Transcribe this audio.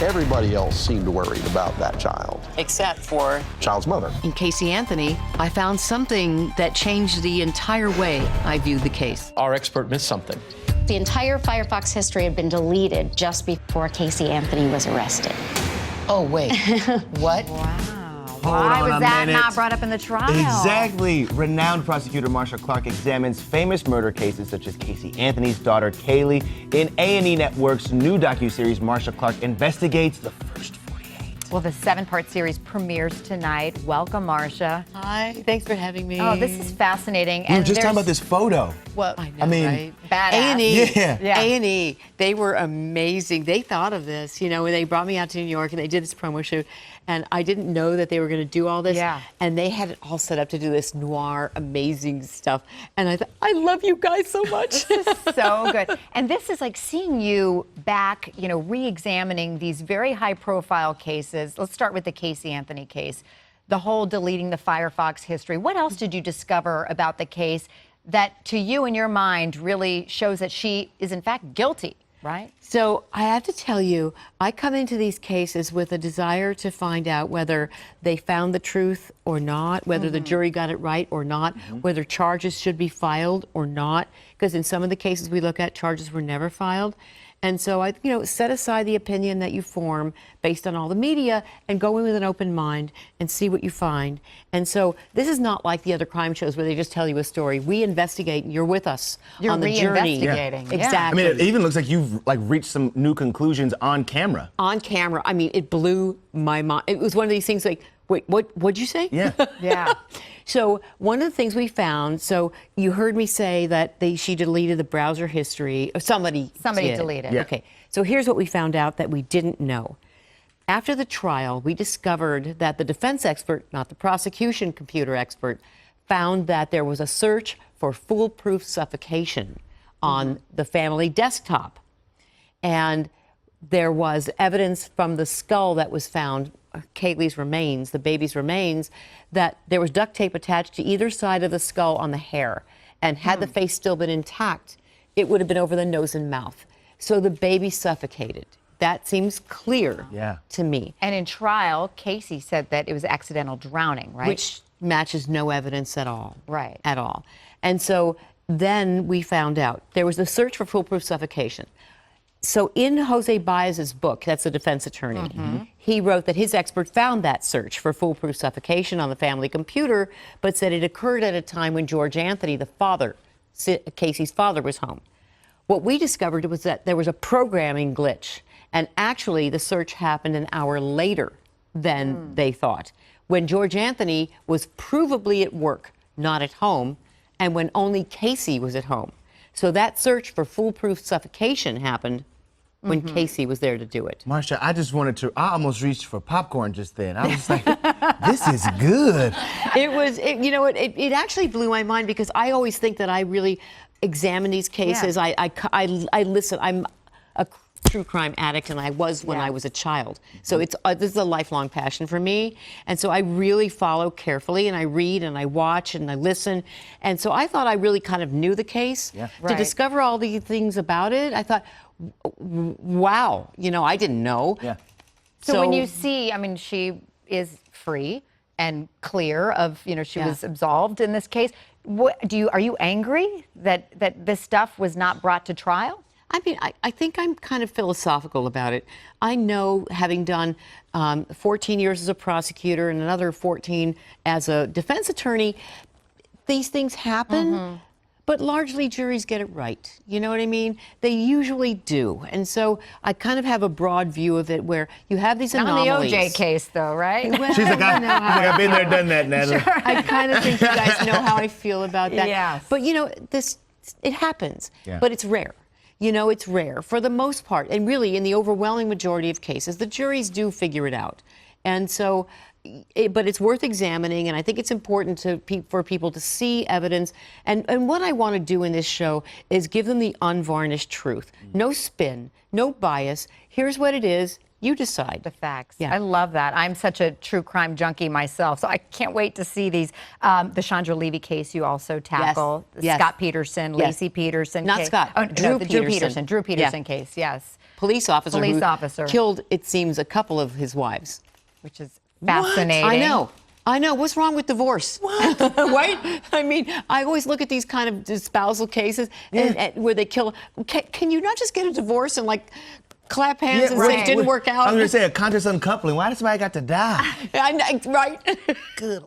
Everybody else seemed worried about that child. Except for Child's mother. In Casey Anthony, I found something that changed the entire way I viewed the case. Our expert missed something. The entire Firefox history had been deleted just before Casey Anthony was arrested. Oh, wait. What? Wow. Hold Why on was a that minute. not brought up in the trial? Exactly. Renowned prosecutor Marcia Clark examines famous murder cases such as Casey Anthony's daughter Kaylee. In A&E Network's new docuseries, Marcia Clark investigates the first 48. Well, the 7-part series premieres tonight. Welcome, Marcia. Hi, thanks for having me. Oh, this is fascinating. We were just talking about this photo. Well, I mean, right? Badass. A&E, Yeah. A&E, they were amazing. They thought of this, you know, when they brought me out to New York and they did this promo shoot, and I didn't know that they were going to do all this. Yeah. And they had it all set up to do this noir, amazing stuff. And I thought, I love you guys so much. This is so good. And this is like seeing you back, you know, re-examining these very high-profile cases. Let's start with the Casey Anthony case. The whole deleting the Firefox history. What else did you discover about the case that, to you in your mind, really shows that she is, in fact, guilty, right? So I have to tell you, I come into these cases with a desire to find out whether they found the truth or not, whether the jury got it right or not, whether charges should be filed or not, because in some of the cases we look at, charges were never filed. And so I, you know, set aside the opinion that you form based on all the media and go in with an open mind and see what you find. And so this is not like the other crime shows where they just tell you a story. We investigate and you're with us You're on the journey. re-investigating. Yeah. Exactly. I mean, it even looks like you've reached some new conclusions on camera. On camera, I mean, it blew my mind. It was one of these things like, wait, what'd you say? Yeah. Yeah. So one of the things we found, so you heard me say that she deleted the browser history, or somebody did. deleted. Yeah. Okay, so here's what we found out that we didn't know. After the trial, we discovered that the defense expert, not the prosecution computer expert, found that there was a search for foolproof suffocation on the family desktop. And there was evidence from the skull that was found, Kaylee's remains, the baby's remains, that there was duct tape attached to either side of the skull on the hair. And had the face still been intact, it would have been over the nose and mouth. So the baby suffocated. That seems clear to me. And in trial, Casey said that it was accidental drowning, right? Which matches no evidence at all. Right. At all. And so then we found out there was a search for foolproof suffocation. So in Jose Baez's book, that's the defense attorney, he wrote that his expert found that search for foolproof suffocation on the family computer, but said it occurred at a time when George Anthony, the father, Casey's father, was home. What we discovered was that there was a programming glitch, and actually the search happened an hour later than they thought, when George Anthony was provably at work, not at home, and when only Casey was at home. So that search for foolproof suffocation happened when Casey was there to do it. Marcia, I almost reached for popcorn just then. I was like, this is good. It actually blew my mind because I always think that I really examine these cases. Yeah. I listen. I'm a true crime addict, and I was when I was a child. So this is a lifelong passion for me. And so I really follow carefully, and I read, and I watch, and I listen. And so I thought I really kind of knew the case. Yeah. To Right. discover all the things about it, I thought, wow, I didn't know. Yeah. So when you see, I mean, she is free and clear of, she was absolved in this case. Are you angry that this stuff was not brought to trial? I mean, I think I'm kind of philosophical about it. I know, having done 14 years as a prosecutor and another 14 as a defense attorney, these things happen, but largely juries get it right. You know what I mean? They usually do. And so I kind of have a broad view of it where you have these anomalies. Not in the OJ case, though, right? Well, She's like, I've been there, done that, Natalie. I kind of think you guys know how I feel about that. Yes. But it happens, Yeah. but it's rare. It's rare for the most part. And really, in the overwhelming majority of cases, the juries do figure it out. And so, but it's worth examining, and I think it's important for people to see evidence. And what I want to do in this show is give them the unvarnished truth. No spin, no bias. Here's what it is. You decide. The facts. Yeah. I love that. I'm such a true crime junkie myself, so I can't wait to see these. The Chandra Levy case you also tackle. Yes. Scott Peterson, Yes. Lacey Peterson Not case. Scott. Oh, Drew the Drew Peterson. Peterson. Drew Peterson Yeah. case, yes. police officer Police who officer. killed, it seems, a couple of his wives. Which is fascinating. I know. What's wrong with divorce? What? Right? I mean, I always look at these kind of spousal cases and where they kill. Can you not just get a divorce and like clap hands and say it didn't work out? I was going to say a conscious uncoupling. Why does somebody got to die? I know, right? Good.